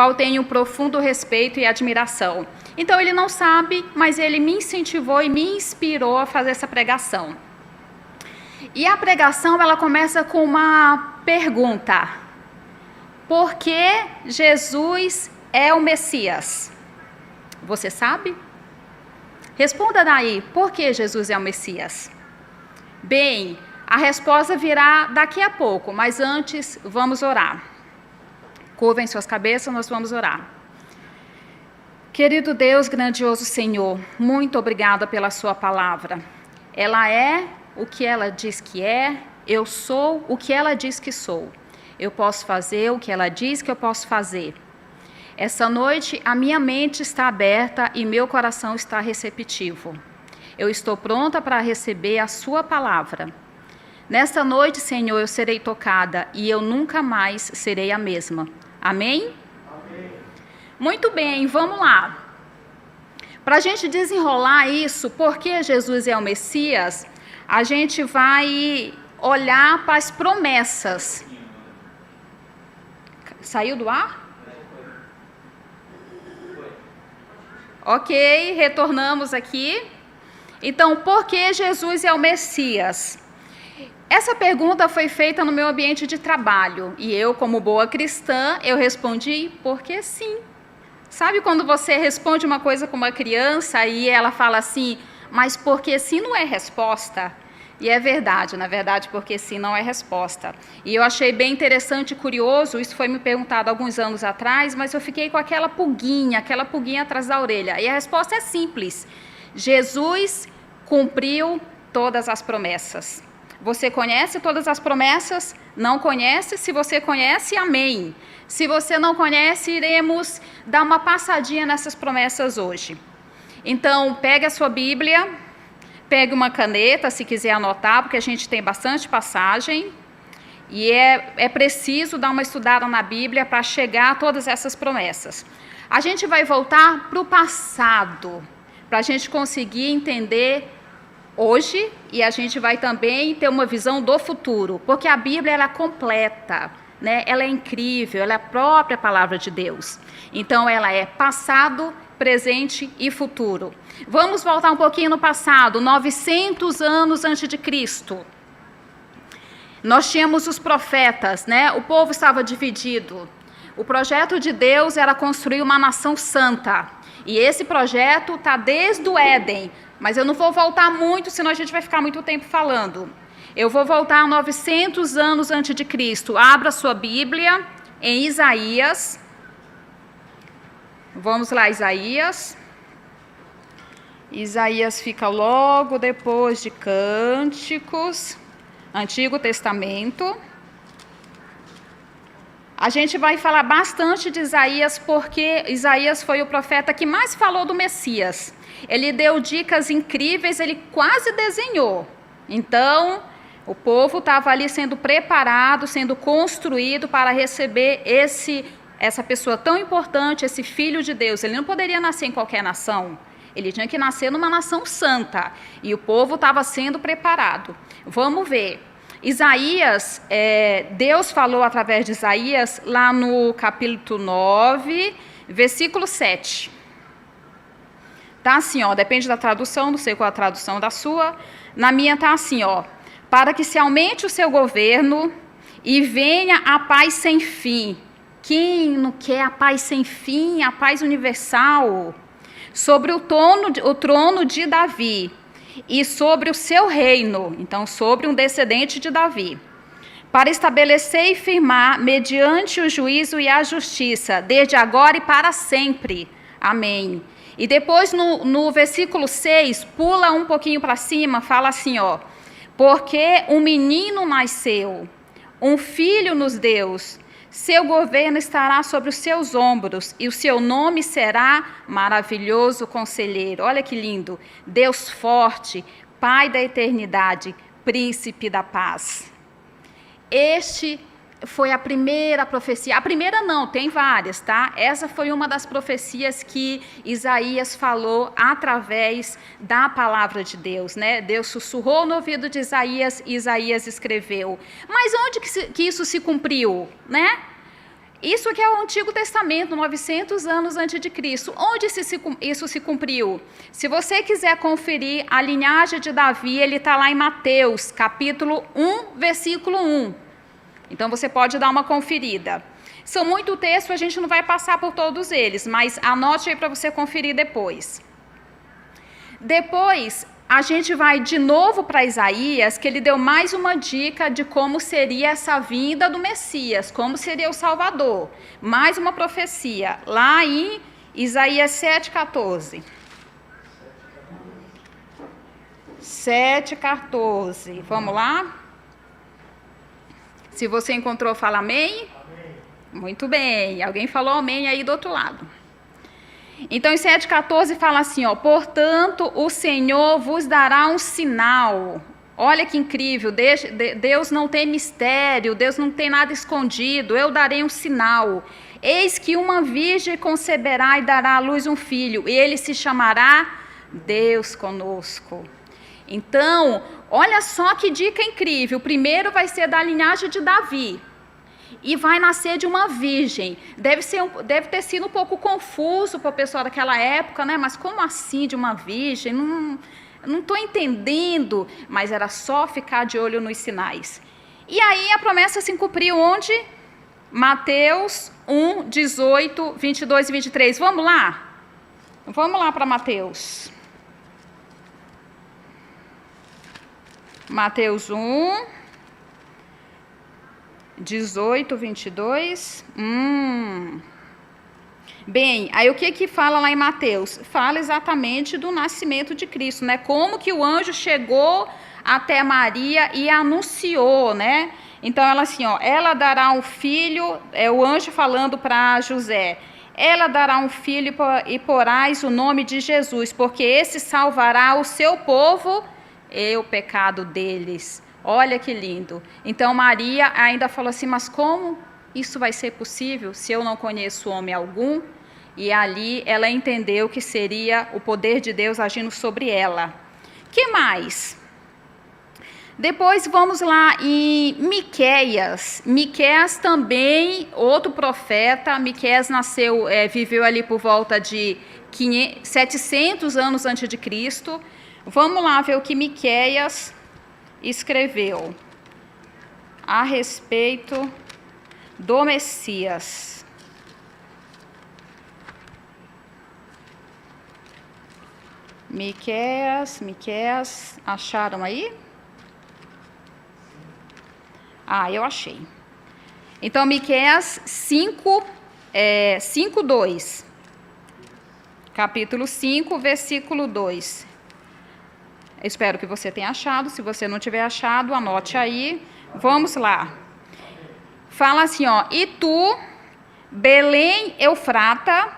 qual tenho profundo respeito e admiração. Então ele não sabe, mas ele me incentivou e me inspirou a fazer essa pregação. E a pregação, ela começa com uma pergunta: por que Jesus é o Messias? Você sabe? Responda daí, por que Jesus é o Messias? Bem, a resposta virá daqui a pouco, mas antes vamos orar. Curvem suas cabeças, nós vamos orar. Querido Deus, grandioso Senhor, muito obrigada pela sua palavra. Ela é o que ela diz que é, eu sou o que ela diz que sou. Eu posso fazer o que ela diz que eu posso fazer. Essa noite a minha mente está aberta e meu coração está receptivo. Eu estou pronta para receber a sua palavra. Nesta noite, Senhor, eu serei tocada e eu nunca mais serei a mesma. Amém? Amém. Muito bem, vamos lá. Para a gente desenrolar isso, porque Jesus é o Messias, a gente vai olhar para as promessas. Saiu do ar? Ok, retornamos aqui. Então, por que Jesus é o Messias? Essa pergunta foi feita no meu ambiente de trabalho e eu, como boa cristã, eu respondi porque sim. Sabe quando você responde uma coisa com uma criança e ela fala assim, mas porque sim não é resposta? E é verdade, na verdade, porque sim não é resposta. E eu achei bem interessante e curioso, isso foi me perguntado alguns anos atrás, mas eu fiquei com aquela pulguinha atrás da orelha. E a resposta é simples: Jesus cumpriu todas as promessas. Você conhece todas as promessas? Não conhece? Se você conhece, amém. Se você não conhece, iremos dar uma passadinha nessas promessas hoje. Então, pegue a sua Bíblia, pegue uma caneta, se quiser anotar, porque a gente tem bastante passagem. E é preciso dar uma estudada na Bíblia para chegar a todas essas promessas. A gente vai voltar para o passado, para a gente conseguir entender hoje, e a gente vai também ter uma visão do futuro, porque a Bíblia ela é completa, né? Ela é incrível, ela é a própria palavra de Deus. Então, ela é passado, presente e futuro. Vamos voltar um pouquinho no passado, 900 anos antes de Cristo. Nós tínhamos os profetas, né? O povo estava dividido. O projeto de Deus era construir uma nação santa. E esse projeto está desde o Éden. Mas eu não vou voltar muito, senão a gente vai ficar muito tempo falando. Eu vou voltar a 900 anos antes de Cristo. Abra sua Bíblia em Isaías. Vamos lá, Isaías. Isaías fica logo depois de Cânticos, Antigo Testamento. A gente vai falar bastante de Isaías, porque Isaías foi o profeta que mais falou do Messias. Ele deu dicas incríveis, ele quase desenhou. Então, o povo estava ali sendo preparado, sendo construído para receber essa pessoa tão importante, esse filho de Deus. Ele não poderia nascer em qualquer nação. Ele tinha que nascer numa nação santa. E o povo estava sendo preparado. Vamos ver. Isaías, Deus falou através de Isaías, lá no capítulo 9, versículo 7. Tá assim, ó, depende da tradução, não sei qual a tradução da sua. Na minha tá assim, ó: para que se aumente o seu governo e venha a paz sem fim. Quem não quer a paz sem fim, a paz universal? Sobre o trono de Davi e sobre o seu reino, então sobre um descendente de Davi, para estabelecer e firmar mediante o juízo e a justiça, desde agora e para sempre. Amém. E depois no versículo 6, pula um pouquinho para cima, fala assim, ó: porque um menino nasceu, um filho nos deu, seu governo estará sobre os seus ombros, e o seu nome será Maravilhoso Conselheiro. Olha que lindo. Deus forte, Pai da eternidade, Príncipe da paz. Este foi a primeira profecia. A primeira não, tem várias, tá? Essa foi uma das profecias que Isaías falou através da palavra de Deus, né? Deus sussurrou no ouvido de Isaías e Isaías escreveu. Mas onde que isso se cumpriu, né? Isso que é o Antigo Testamento, 900 anos antes de Cristo. Onde isso se cumpriu? Se você quiser conferir a linhagem de Davi, ele está lá em Mateus, capítulo 1, versículo 1. Então, você pode dar uma conferida. São muito textos, a gente não vai passar por todos eles, mas anote aí para você conferir depois. Depois, a gente vai de novo para Isaías, que ele deu mais uma dica de como seria essa vinda do Messias, como seria o Salvador. Mais uma profecia, lá em Isaías 7,14. 7,14. Vamos lá? Se você encontrou, fala amém. Amém. Muito bem. Alguém falou amém aí do outro lado. Então, em 7,14 fala assim, ó, portanto, o Senhor vos dará um sinal. Olha que incrível, Deus não tem mistério, Deus não tem nada escondido, eu darei um sinal. Eis que uma virgem conceberá e dará à luz um filho, e ele se chamará Deus conosco. Então, olha só que dica incrível, o primeiro vai ser da linhagem de Davi. E vai nascer de uma virgem. Deve ter sido um pouco confuso para o pessoal daquela época, né? Mas como assim de uma virgem? Não estou entendendo. Mas era só ficar de olho nos sinais. E aí a promessa se cumpriu onde? Mateus 1, 18, 22 e 23. Vamos lá? Vamos lá para Mateus. Mateus 1... 18, 22. Bem, aí o que fala lá em Mateus? Fala exatamente do nascimento de Cristo, né? Como que o anjo chegou até Maria e anunciou, né? Então, ela assim, ó, ela dará um filho, é o anjo falando para José, ela dará um filho e porás o nome de Jesus, porque esse salvará o seu povo e o pecado deles. Olha que lindo. Então Maria ainda falou assim, mas como isso vai ser possível se eu não conheço homem algum? E ali ela entendeu que seria o poder de Deus agindo sobre ela. Que mais? Depois vamos lá em Miqueias. Miqueias também, outro profeta. Miqueias viveu ali por volta de 700 anos antes de Cristo. Vamos lá ver o que Miqueias escreveu a respeito do Messias. Miqueias, acharam aí? Eu achei. Então, Miqueias 5:2. Capítulo 5, versículo 2. Espero que você tenha achado. Se você não tiver achado, anote aí. Vamos lá. Fala assim, ó. E tu, Belém Eufrata,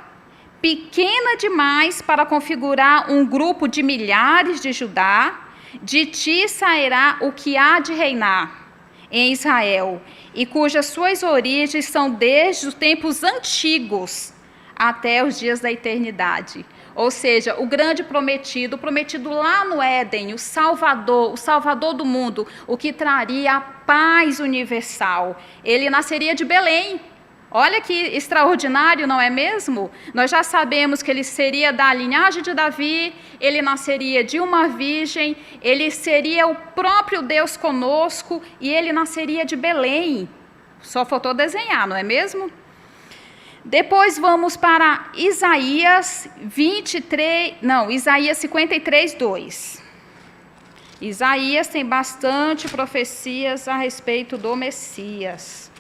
pequena demais para configurar um grupo de milhares de Judá, de ti sairá o que há de reinar em Israel, e cujas suas origens são desde os tempos antigos até os dias da eternidade. Ou seja, o grande prometido, prometido lá no Éden, o Salvador do mundo, o que traria a paz universal. Ele nasceria de Belém. Olha que extraordinário, não é mesmo? Nós já sabemos que ele seria da linhagem de Davi, ele nasceria de uma virgem, ele seria o próprio Deus conosco e ele nasceria de Belém. Só faltou desenhar, não é mesmo? Depois vamos para Isaías 53, 2. Isaías tem bastante profecias a respeito do Messias.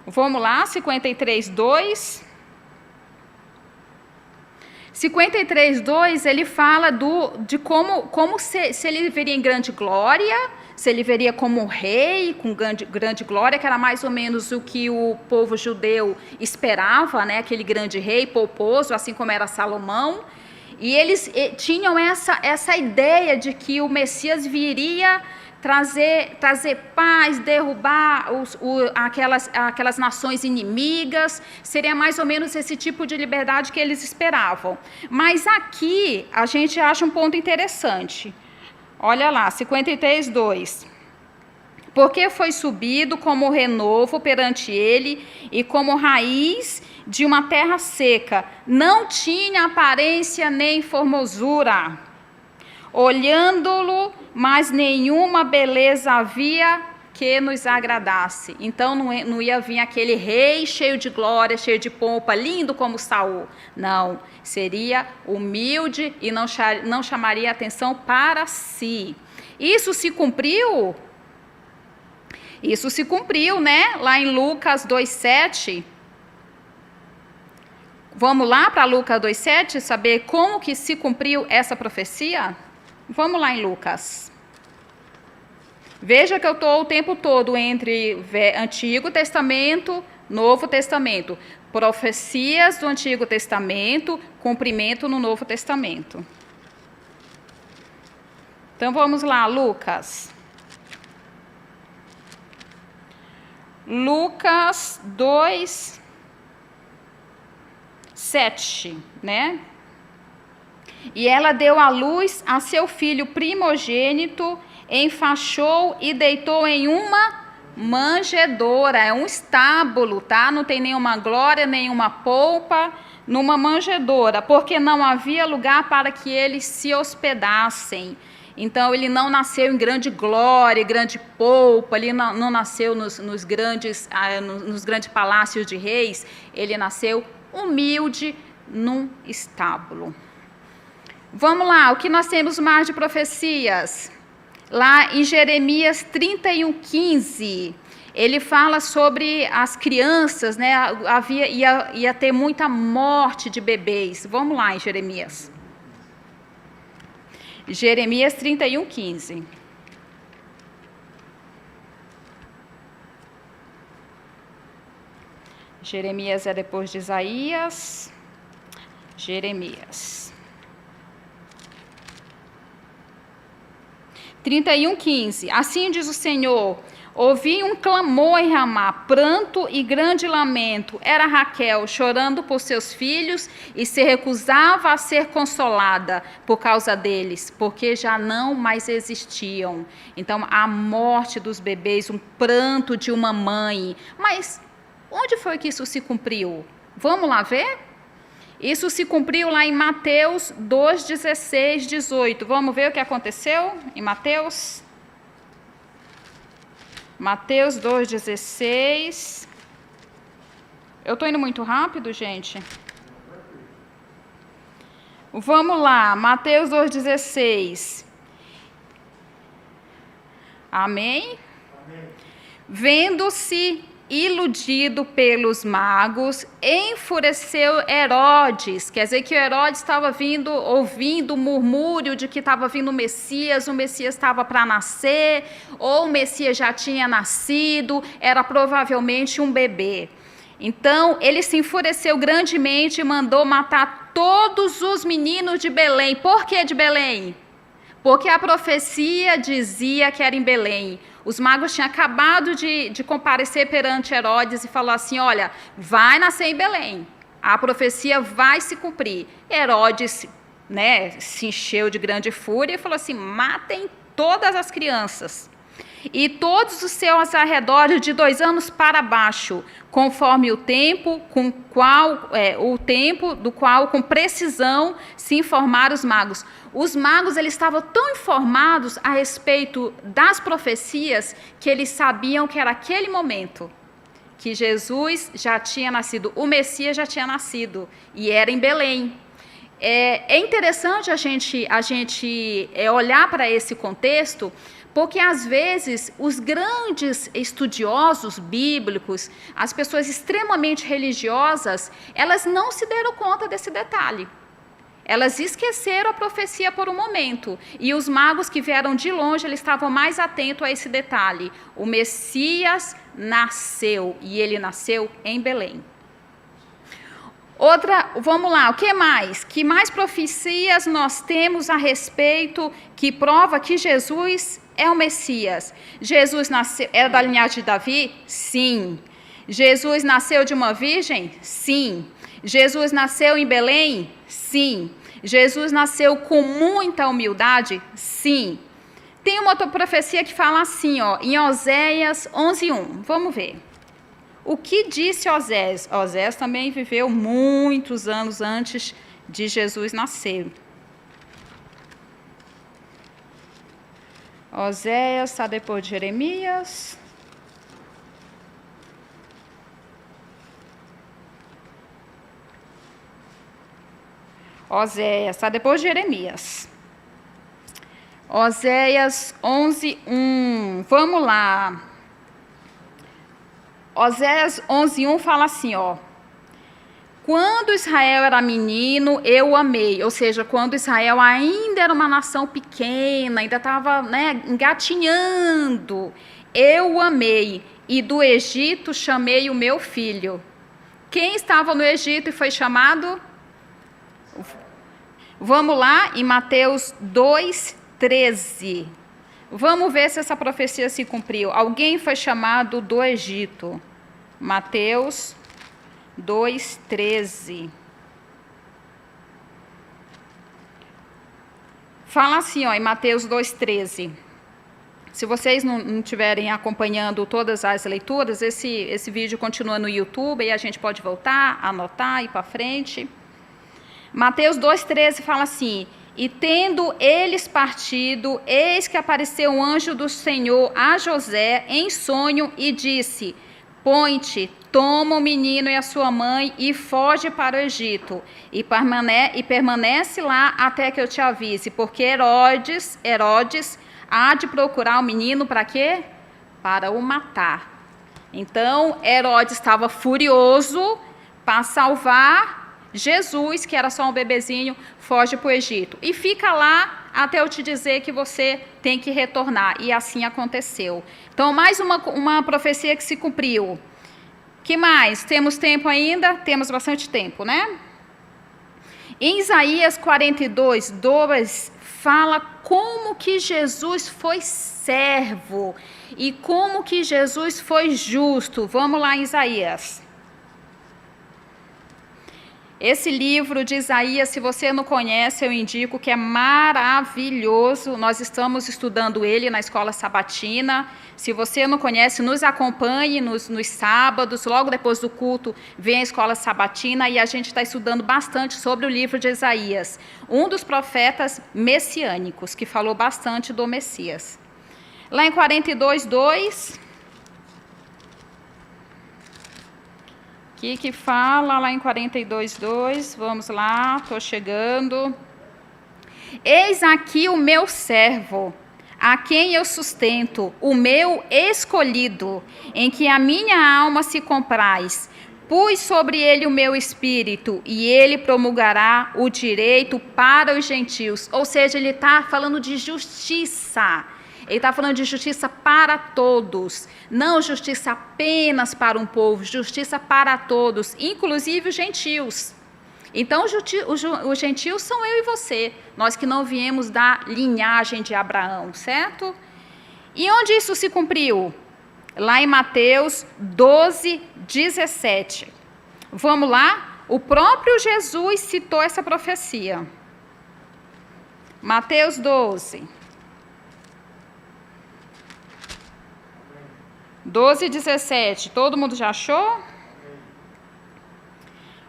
Vamos lá, 53:2. 53:2, ele fala de como se ele viria em grande glória, se ele viria como um rei com grande glória, que era mais ou menos o que o povo judeu esperava, né? Aquele grande rei pomposo, assim como era Salomão. E eles tinham essa ideia de que o Messias viria trazer paz, derrubar aquelas nações inimigas, seria mais ou menos esse tipo de liberdade que eles esperavam. Mas aqui a gente acha um ponto interessante. Olha lá, 53:2. Porque foi subido como renovo perante ele e como raiz de uma terra seca. Não tinha aparência nem formosura. Olhando-lo, mas nenhuma beleza havia que nos agradasse. Então não ia vir aquele rei cheio de glória, cheio de pompa, lindo como Saul. Não, seria humilde e não chamaria atenção para si. Isso se cumpriu? Isso se cumpriu, né? Lá em Lucas 2:7. Vamos lá para Lucas 2:7, saber como que se cumpriu essa profecia? Vamos lá em Lucas. Veja que eu estou o tempo todo entre Antigo Testamento, Novo Testamento. Profecias do Antigo Testamento, cumprimento no Novo Testamento. Então vamos lá, Lucas. Lucas 2:7, né? E ela deu à luz a seu filho primogênito, enfaixou e deitou em uma manjedoura, é um estábulo, tá? Não tem nenhuma glória, nenhuma polpa, numa manjedoura, porque não havia lugar para que eles se hospedassem. Então, ele não nasceu em grande glória, grande polpa, ele não nasceu nos grandes palácios de reis, ele nasceu humilde num estábulo. Vamos lá, o que nós temos mais de profecias? Lá em Jeremias 31:15, ele fala sobre as crianças, né? Ia ter muita morte de bebês. Vamos lá em Jeremias. Jeremias 31:15. Jeremias é depois de Isaías. Jeremias 31:15. Assim diz o Senhor: ouvi um clamor em Ramá, pranto e grande lamento. Era Raquel chorando por seus filhos e se recusava a ser consolada por causa deles, porque já não mais existiam. Então, a morte dos bebês, um pranto de uma mãe. Mas onde foi que isso se cumpriu? Vamos lá ver? Isso se cumpriu lá em Mateus 2:16, 18. Vamos ver o que aconteceu em Mateus? Mateus 2:16. Eu estou indo muito rápido, gente? Vamos lá, Mateus 2:16. Amém? Amém. Vendo-se iludido pelos magos, enfureceu Herodes. Quer dizer que Herodes estava ouvindo o murmúrio de que estava vindo o Messias estava para nascer, ou o Messias já tinha nascido, era provavelmente um bebê. Então, ele se enfureceu grandemente e mandou matar todos os meninos de Belém. Por que de Belém? Porque a profecia dizia que era em Belém. Os magos tinham acabado de comparecer perante Herodes e falou assim: olha, vai nascer em Belém, a profecia vai se cumprir. Herodes, né, se encheu de grande fúria e falou assim: matem todas as crianças e todos os seus arredores de 2 anos para baixo, conforme o tempo do qual com precisão se informaram os magos. Os magos, eles estavam tão informados a respeito das profecias que eles sabiam que era aquele momento que Jesus já tinha nascido, o Messias já tinha nascido e era em Belém. É interessante a gente olhar para esse contexto, porque às vezes os grandes estudiosos bíblicos, as pessoas extremamente religiosas, elas não se deram conta desse detalhe. Elas esqueceram a profecia por um momento. E os magos que vieram de longe, eles estavam mais atentos a esse detalhe. O Messias nasceu, e ele nasceu em Belém. Vamos lá, o que mais? Que mais profecias nós temos a respeito que prova que Jesus é o Messias? Jesus nasceu, era da linhagem de Davi? Sim. Jesus nasceu de uma virgem? Sim. Jesus nasceu em Belém? Sim. Jesus nasceu com muita humildade? Sim. Tem uma outra profecia que fala assim, ó, em Oséias 11:1. Vamos ver. O que disse Osés? Osés também viveu muitos anos antes de Jesus nascer. Oséias está depois de Jeremias. Oséias está depois de Jeremias. Oséias 11:1. Vamos lá. Oséias 11:1 fala assim, ó. Quando Israel era menino, eu o amei. Ou seja, quando Israel ainda era uma nação pequena, ainda estava, né, engatinhando, eu o amei. E do Egito chamei o meu filho. Quem estava no Egito e foi chamado? Vamos lá, em Mateus 2:13. Vamos ver se essa profecia se cumpriu. Alguém foi chamado do Egito. Mateus 2:13. Fala assim, ó, em Mateus 2:13. Se vocês não estiverem acompanhando todas as leituras, esse vídeo continua no YouTube e a gente pode voltar, anotar, ir para frente. Mateus 2:13 fala assim: e tendo eles partido, eis que apareceu um anjo do Senhor a José em sonho e disse: põe-te, toma o menino e a sua mãe e foge para o Egito, e permanece lá até que eu te avise, porque Herodes há de procurar o menino para quê? Para o matar. Então, Herodes estava furioso para salvar Jesus, que era só um bebezinho, foge para o Egito. E fica lá até eu te dizer que você tem que retornar. E assim aconteceu. Então, mais uma profecia que se cumpriu. Que mais? Temos tempo ainda? Temos bastante tempo, né? Em Isaías 42:2, fala como que Jesus foi servo e como que Jesus foi justo. Vamos lá, Isaías. Esse livro de Isaías, se você não conhece, eu indico que é maravilhoso. Nós estamos estudando ele na escola sabatina. Se você não conhece, nos acompanhe nos sábados, logo depois do culto, vem a escola sabatina e a gente está estudando bastante sobre o livro de Isaías, um dos profetas messiânicos, que falou bastante do Messias. Lá em 42:2... que fala lá em 42:2, vamos lá, estou chegando. Eis aqui o meu servo, a quem eu sustento, o meu escolhido, em que a minha alma se compraz. Pus sobre ele o meu espírito, e ele promulgará o direito para os gentios. Ou seja, ele está falando de justiça. Ele está falando de justiça para todos, não justiça apenas para um povo, justiça para todos, inclusive os gentios. Então, os gentios são eu e você, nós que não viemos da linhagem de Abraão, certo? E onde isso se cumpriu? Lá em Mateus 12:17. Vamos lá? O próprio Jesus citou essa profecia. Mateus 12:17, todo mundo já achou?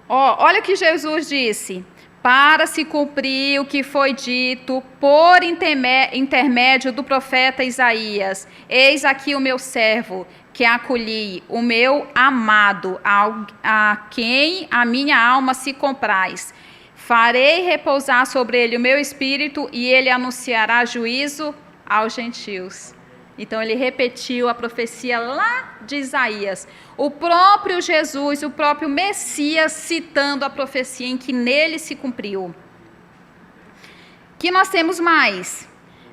Olha o que Jesus disse: para se cumprir o que foi dito por intermédio do profeta Isaías, eis aqui o meu servo, que acolhi, o meu amado, a quem a minha alma se compraz. Farei repousar sobre ele o meu espírito, e ele anunciará juízo aos gentios. Então, ele repetiu a profecia lá de Isaías. O próprio Jesus, o próprio Messias, citando a profecia em que nele se cumpriu. Que nós temos mais?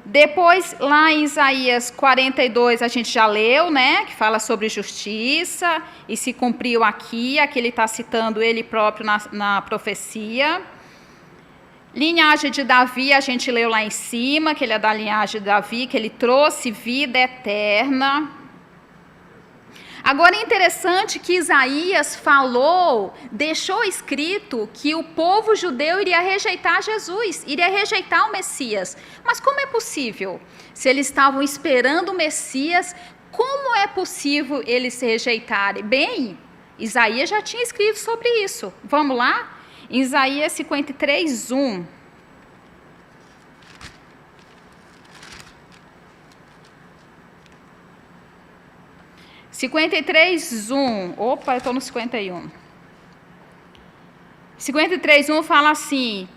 Depois, lá em Isaías 42, a gente já leu, né? Que fala sobre justiça, e se cumpriu aqui ele está citando ele próprio na profecia. Linhagem de Davi, a gente leu lá em cima, que ele é da linhagem de Davi, que ele trouxe vida eterna. Agora é interessante que Isaías falou, deixou escrito que o povo judeu iria rejeitar Jesus, iria rejeitar o Messias. Mas como é possível? Se eles estavam esperando o Messias, como é possível eles se rejeitarem? Bem, Isaías já tinha escrito sobre isso. Vamos lá? Em Isaías 53, 1. Opa, eu estou no 51. 53:1 fala assim: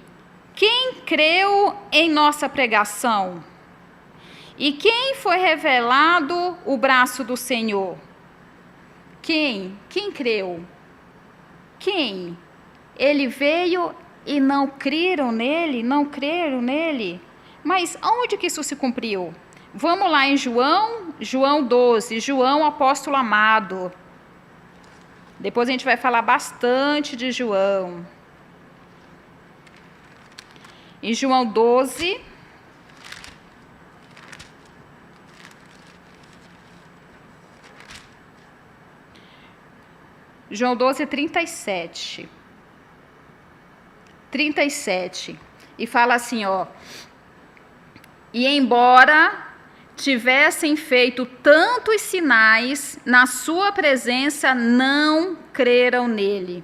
quem creu em nossa pregação? E quem foi revelado o braço do Senhor? Quem? Quem creu? Quem? Ele veio e não creram nele? Não creram nele? Mas onde que isso se cumpriu? Vamos lá em João 12, João, apóstolo amado. Depois a gente vai falar bastante de João. Em João 12, João 12, 37. 37. E fala assim, ó. E embora tivessem feito tantos sinais, na sua presença não creram nele.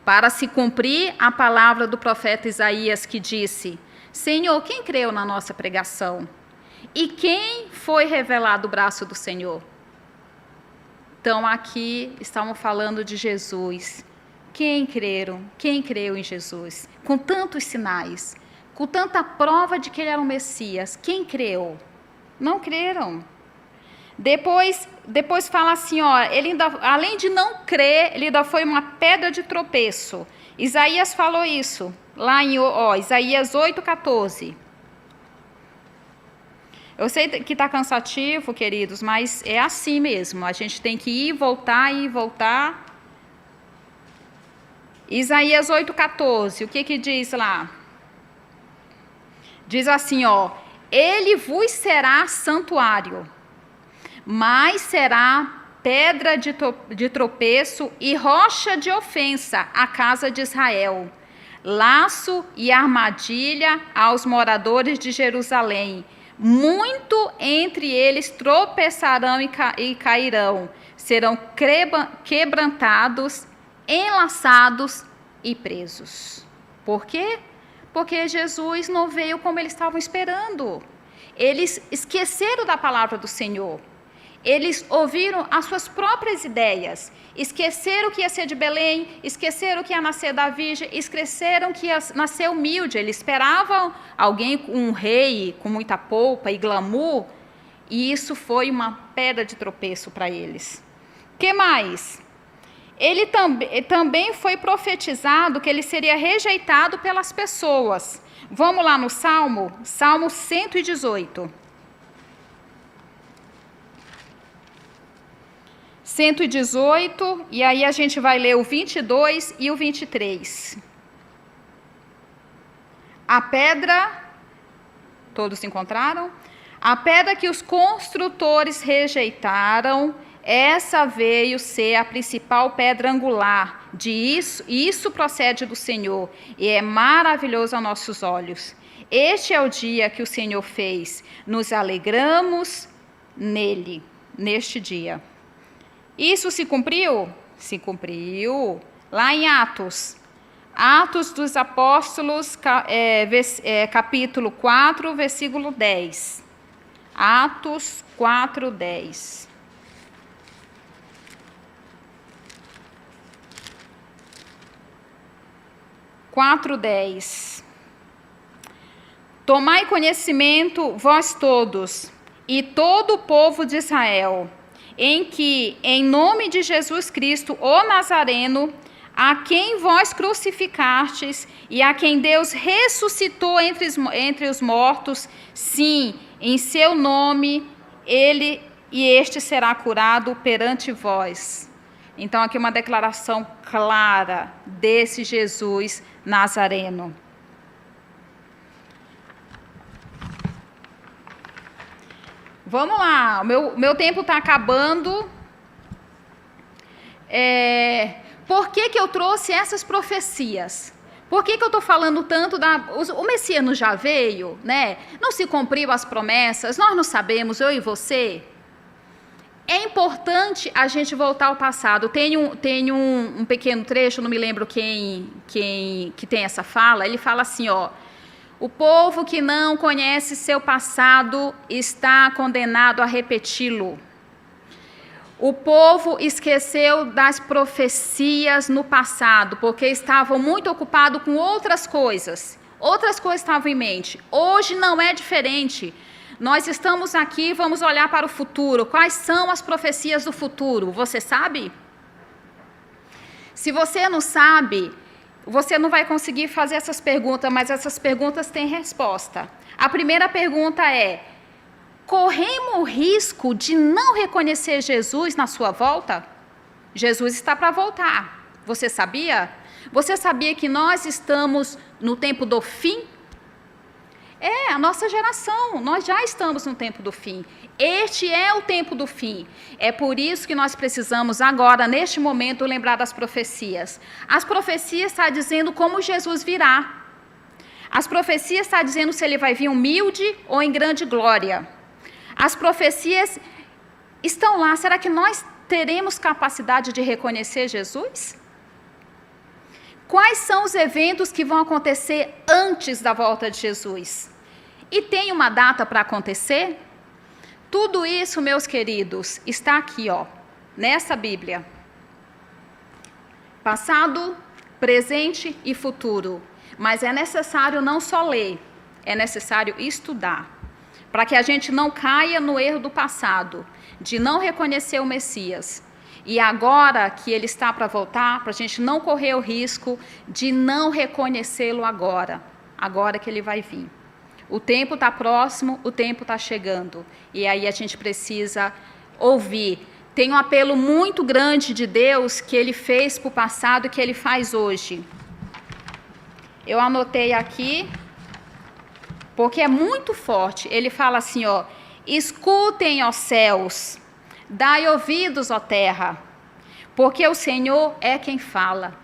Para se cumprir a palavra do profeta Isaías, que disse: Senhor, quem creu na nossa pregação? E quem foi revelado o braço do Senhor? Então, aqui estamos falando de Jesus. Quem creram? Quem creu em Jesus? Com tantos sinais, com tanta prova de que ele era o Messias, quem creu? Não creram. Depois fala assim, ó, ele ainda, além de não crer, ele ainda foi uma pedra de tropeço. Isaías falou isso, lá em Isaías 8,14. Eu sei que está cansativo, queridos, mas é assim mesmo. A gente tem que ir e voltar. Isaías 8,14, o que diz lá? Diz assim, ó: ele vos será santuário, mas será pedra de tropeço e rocha de ofensa à casa de Israel, laço e armadilha aos moradores de Jerusalém. Muito entre eles tropeçarão e cairão, serão quebrantados, enlaçados e presos. Por quê? Porque Jesus não veio como eles estavam esperando. Eles esqueceram da palavra do Senhor. Eles ouviram as suas próprias ideias. Esqueceram que ia ser de Belém, esqueceram que ia nascer da Virgem, esqueceram que ia nascer humilde. Eles esperavam alguém, um rei com muita polpa e glamour, e isso foi uma pedra de tropeço para eles. O que mais? Ele também foi profetizado que ele seria rejeitado pelas pessoas. Vamos lá no Salmo 118. 118, e aí a gente vai ler o 22 e o 23. A pedra, todos encontraram? A pedra que os construtores rejeitaram, essa veio ser a principal pedra angular. Isso procede do Senhor, e é maravilhoso aos nossos olhos. Este é o dia que o Senhor fez. Nos alegramos nele, neste dia. Isso se cumpriu? Se cumpriu. Lá em Atos dos Apóstolos, capítulo 4, versículo 10. Atos 4, 10. Tomai conhecimento, vós todos, e todo o povo de Israel, em que, em nome de Jesus Cristo, o Nazareno, a quem vós crucificastes e a quem Deus ressuscitou entre os mortos, sim, em seu nome, este será curado perante vós. Então, aqui uma declaração clara desse Jesus Nazareno. Vamos lá, o meu tempo está acabando. Por que eu trouxe essas profecias? Por que eu estou falando tanto o Messias já veio, né? Não se cumpriu as promessas, nós não sabemos, eu e você. É importante a gente voltar ao passado. Tem um pequeno trecho, não me lembro quem que tem essa fala, ele fala assim, ó, o povo que não conhece seu passado está condenado a repeti-lo. O povo esqueceu das profecias no passado, porque estavam muito ocupados com outras coisas. Outras coisas estavam em mente. Hoje não é diferente. Nós estamos aqui, vamos olhar para o futuro. Quais são as profecias do futuro? Você sabe? Se você não sabe, você não vai conseguir fazer essas perguntas, mas essas perguntas têm resposta. A primeira pergunta é: corremos o risco de não reconhecer Jesus na sua volta? Jesus está para voltar. Você sabia? Você sabia que nós estamos no tempo do fim? A nossa geração, nós já estamos no tempo do fim. Este é o tempo do fim. É por isso que nós precisamos agora, neste momento, lembrar das profecias. As profecias estão dizendo como Jesus virá. As profecias estão dizendo se ele vai vir humilde ou em grande glória. As profecias estão lá. Será que nós teremos capacidade de reconhecer Jesus? Quais são os eventos que vão acontecer antes da volta de Jesus? E tem uma data para acontecer? Tudo isso, meus queridos, está aqui, ó, nessa Bíblia. Passado, presente e futuro. Mas é necessário não só ler, é necessário estudar. Para que a gente não caia no erro do passado, de não reconhecer o Messias. E agora que ele está para voltar, para a gente não correr o risco de não reconhecê-lo agora que ele vai vir. O tempo está próximo, o tempo está chegando. E aí a gente precisa ouvir. Tem um apelo muito grande de Deus que ele fez para o passado e que ele faz hoje. Eu anotei aqui, porque é muito forte. Ele fala assim, ó: escutem, ó céus, dai ouvidos, ó terra, porque o Senhor é quem fala.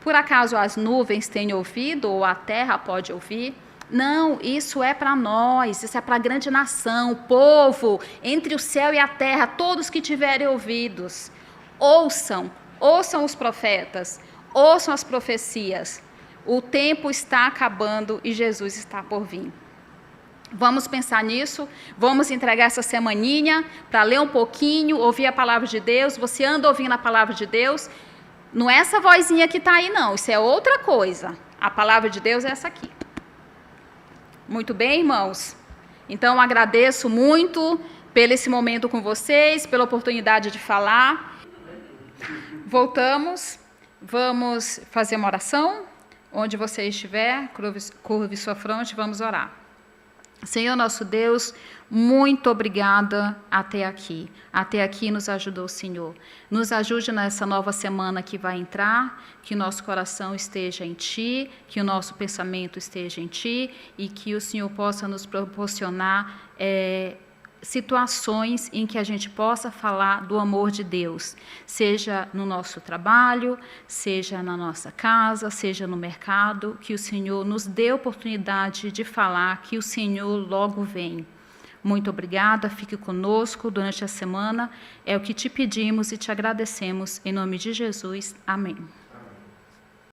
Por acaso as nuvens têm ouvido ou a terra pode ouvir? Não, isso é para nós, isso é para a grande nação, o povo, entre o céu e a terra, todos que tiverem ouvidos. Ouçam os profetas, ouçam as profecias. O tempo está acabando e Jesus está por vir. Vamos pensar nisso, vamos entregar essa semaninha para ler um pouquinho, ouvir a palavra de Deus. Você anda ouvindo a palavra de Deus? Não é essa vozinha que está aí, não, isso é outra coisa. A palavra de Deus é essa aqui. Muito bem, irmãos? Então, agradeço muito pelo esse momento com vocês, pela oportunidade de falar. Voltamos, vamos fazer uma oração. Onde você estiver, curve sua fronte, vamos orar. Senhor nosso Deus, muito obrigada até aqui. Até aqui nos ajudou o Senhor. Nos ajude nessa nova semana que vai entrar, que nosso coração esteja em Ti, que o nosso pensamento esteja em Ti e que o Senhor possa nos proporcionar situações em que a gente possa falar do amor de Deus, seja no nosso trabalho, seja na nossa casa, seja no mercado, que o Senhor nos dê oportunidade de falar que o Senhor logo vem. Muito obrigada, fique conosco durante a semana, é o que te pedimos e te agradecemos, em nome de Jesus, amém.